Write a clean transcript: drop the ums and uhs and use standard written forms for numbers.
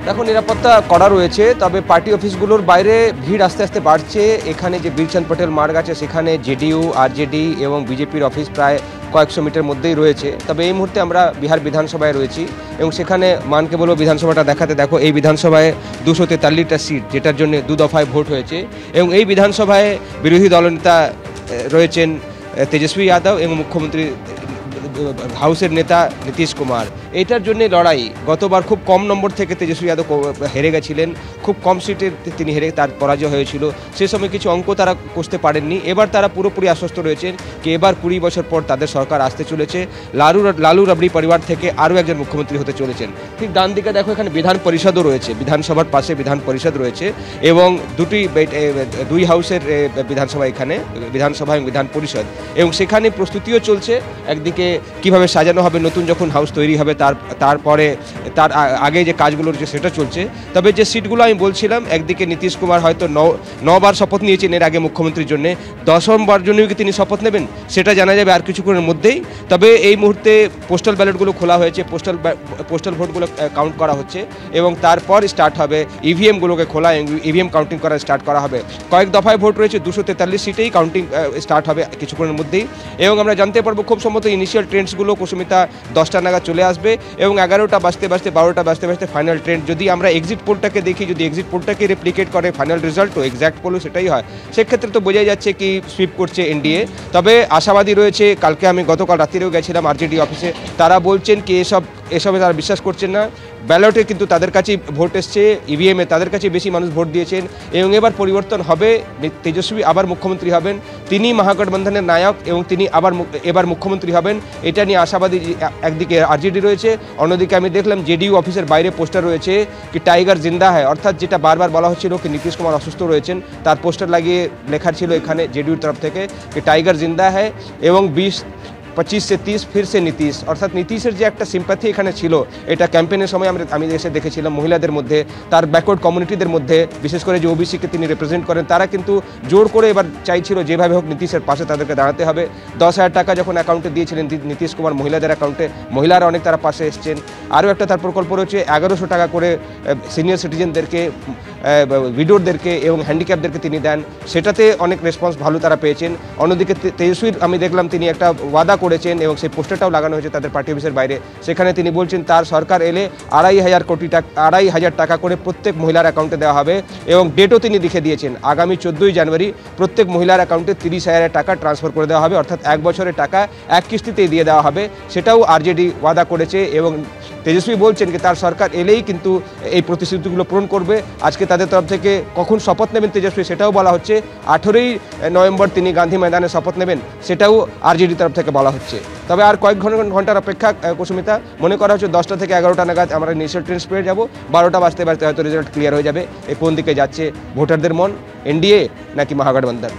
দেখো নিরাপত্তা কড়া রয়েছে, তবে পার্টি অফিসগুলোর বাইরে ভিড় আস্তে আস্তে বাড়ছে। এখানে যে বীরচন্দ পটেল মার্গ আছে সেখানে জেডিইউ, আরজেডি এবং বিজেপির অফিস প্রায় কয়েকশো মিটার মধ্যেই রয়েছে। তবে এই মুহূর্তে আমরা বিহার বিধানসভায় রয়েছি এবং সেখানে মানকে বলবো বিধানসভাটা দেখাতে। দেখো এই বিধানসভায় 243টা সিট, যেটার জন্য 2 দফায় ভোট হয়েছে এবং এই বিধানসভায় বিরোধী দলনেতা রয়েছেন তেজস্বী যাদব এবং মুখ্যমন্ত্রী হাউসের নেতা নীতিশ কুমার। এটার জন্য লড়াই। গতবার খুব কম নম্বর থেকে তেজস্বী যাদব হেরে গেছিলেন, খুব কম সিটে তিনি হেরে তার পরাজয় হয়েছিল। সে সময় কিছু অঙ্ক তারা কষতে পারেননি। এবার তারা পুরোপুরি আশ্বস্ত রয়েছেন কি এবার 20 বছর পর তাদের সরকার আসতে চলেছে। লালু রাবড়ি পরিবার থেকে আরও একজন মুখ্যমন্ত্রী হতে চলেছেন। ঠিক ডান দিকে দেখো এখানে বিধান পরিষদও রয়েছে, বিধানসভার পাশে বিধান পরিষদ রয়েছে এবং দুই হাউসের বিধানসভা, এখানে বিধানসভা এবং বিধান পরিষদ, এবং সেখানে প্রস্তুতিও চলছে। একদিকে কিভাবে সাজানো হবে, নতুন যখন হাউস তৈরি হবে তারপরে তার আগে যে কাজগুলো রয়েছে সেটা চলছে। তবে যে সিটগুলো আমি বলছিলাম, একদিকে নীতিশ কুমার হয়তো 9 বার শপথ নিয়েছেন এর আগে মুখ্যমন্ত্রীর জন্য, 10বার জন্যও কি তিনি শপথ নেবেন সেটা জানা যাবে আর কিছুক্ষণের মধ্যেই। তবে এই মুহূর্তে পোস্টাল ব্যালটগুলো খোলা হয়েছে, পোস্টাল ভোটগুলো কাউন্ট করা হচ্ছে এবং তারপর স্টার্ট হবে ইভিএমগুলোকে খোলা, ইভিএম কাউন্টিং করা স্টার্ট করা হবে। কয়েক দফায় ভোট রয়েছে, 243 সিটেই কাউন্টিং স্টার্ট হবে কিছুক্ষণের মধ্যেই। এবং আমরা জানতে পারবো খুব সম্ভবত ইনিশিয়াল ট্রেন্ডসগুলো কুসুমিতা 10টা নাগাদ চলে আসবে এবং 11টা বাজতে 12টা বাজতে ফাইনাল ট্রেন্ড। যদি আমরা এক্সিট পোলটাকে দেখি, যদি এক্সিট পোলটাকে রেপ্লিকেট করে ফাইনাল রেজাল্টও এক্স্যাক্ট পোলও সেটাই হয়, সেক্ষেত্রে তো বোঝাই যাচ্ছে কি সুইপ করছে এনডিএ। তবে আশাবাদী রয়েছে। গতকাল রাত্রিরেও গেছিলাম আরজেডি অফিসে, তারা বলছেন কি এসবে তারা বিশ্বাস করছেন না। ব্যালটে কিন্তু তাদের কাছেই ভোট এসছে, ইভিএমে তাদের কাছে বেশি মানুষ ভোট দিয়েছেন এবং এবার পরিবর্তন হবে। তেজস্বী আবার মুখ্যমন্ত্রী হবেন, তিনি মহাগঠবন্ধনের নায়ক এবং তিনি এবার মুখ্যমন্ত্রী হবেন, এটা নিয়ে আশাবাদী একদিকে আরজেডি রয়েছে। অন্যদিকে আমি দেখলাম জেডিইউ অফিসের বাইরে পোস্টার রয়েছে কি টাইগার জিন্দা হয়, অর্থাৎ যেটা বারবার বলা হচ্ছিল কি নীতিশ কুমার অসুস্থ রয়েছেন, তার পোস্টার লাগিয়ে লেখা ছিল এখানে জেডিইউর তরফ থেকে কি টাইগার জিন্দা হয় এবং 25 से 30 फिर से नीतीश, অর্থাৎ নীতিশের যে একটা সিম্প্যাথি এখানে ছিল, এটা ক্যাম্পেইনের সময় আমি এসে দেখেছিলাম মহিলাদের মধ্যে, তার ব্যাকওয়ার্ড কমিউনিটিদের মধ্যে, বিশেষ করে যে ওবিসিকে তিনি রিপ্রেজেন্ট করেন, তারা কিন্তু জোর করে এবার চাইছিল যেভাবে হোক নীতিশের পাশে তাদেরকে দাঁড়াতে হবে। 10,000 টাকা যখন অ্যাকাউন্টে দিয়েছিলেন নীতিশ কুমার মহিলাদের অ্যাকাউন্টে, মহিলারা অনেক তারা পাশে এসছেন। আরও একটা তার প্রকল্প রয়েছে 1100 টাকা করে সিনিয়র সিটিজেনদেরকে, উইডোরদেরকে এবং হ্যান্ডিক্যাপদেরকে তিনি দেন, সেটাতে অনেক রেসপন্স ভালো তারা পেয়েছেন। অন্যদিকে তেজস্বীর আমি দেখলাম তিনি একটা ওয়াদা করেছেন এবং সেই পোস্টারটাও লাগানো হয়েছে তাদের পার্টি অফিসের বাইরে। সেখানে তিনি বলছেন তার সরকার এলে 2,500 টাকা করে প্রত্যেক মহিলার অ্যাকাউন্টে দেওয়া হবে এবং ডেটও তিনি লিখে দিয়েছেন, আগামী 14ই জানুয়ারি প্রত্যেক মহিলার অ্যাকাউন্টে 30,000 টাকা ট্রান্সফার করে দেওয়া হবে, অর্থাৎ 1 বছরের টাকা এক কিস্তিতেই দিয়ে দেওয়া হবে। সেটাও আরজেডি ওয়াদা করেছে এবং তেজস্বী বলছেন কি তার সরকার এলেই কিন্তু এই প্রতিশ্রুতিগুলো পূরণ করবে। আজকে তাদের তরফ থেকে কখন শপথ নেবেন তেজস্বী সেটাও বলা হচ্ছে, 18ই নভেম্বর তিনি গান্ধী ময়দানে শপথ নেবেন, সেটাও আরজেডি তরফ থেকে বলা হচ্ছে। তবে আর কয়েক ঘন্টার অপেক্ষা কুসুমিতা, মনে করা হচ্ছে 10টা থেকে 11টা নাগাদ আমরা ইনিশিয়াল ট্রেন্ডস পেয়ে যাবো, 12টা বাজতে হয়তো রেজাল্ট ক্লিয়ার হয়ে যাবে। কোন দিকে যাচ্ছে ভোটারদের মন, এনডিএ নাকি মহাগঠবন্ধন।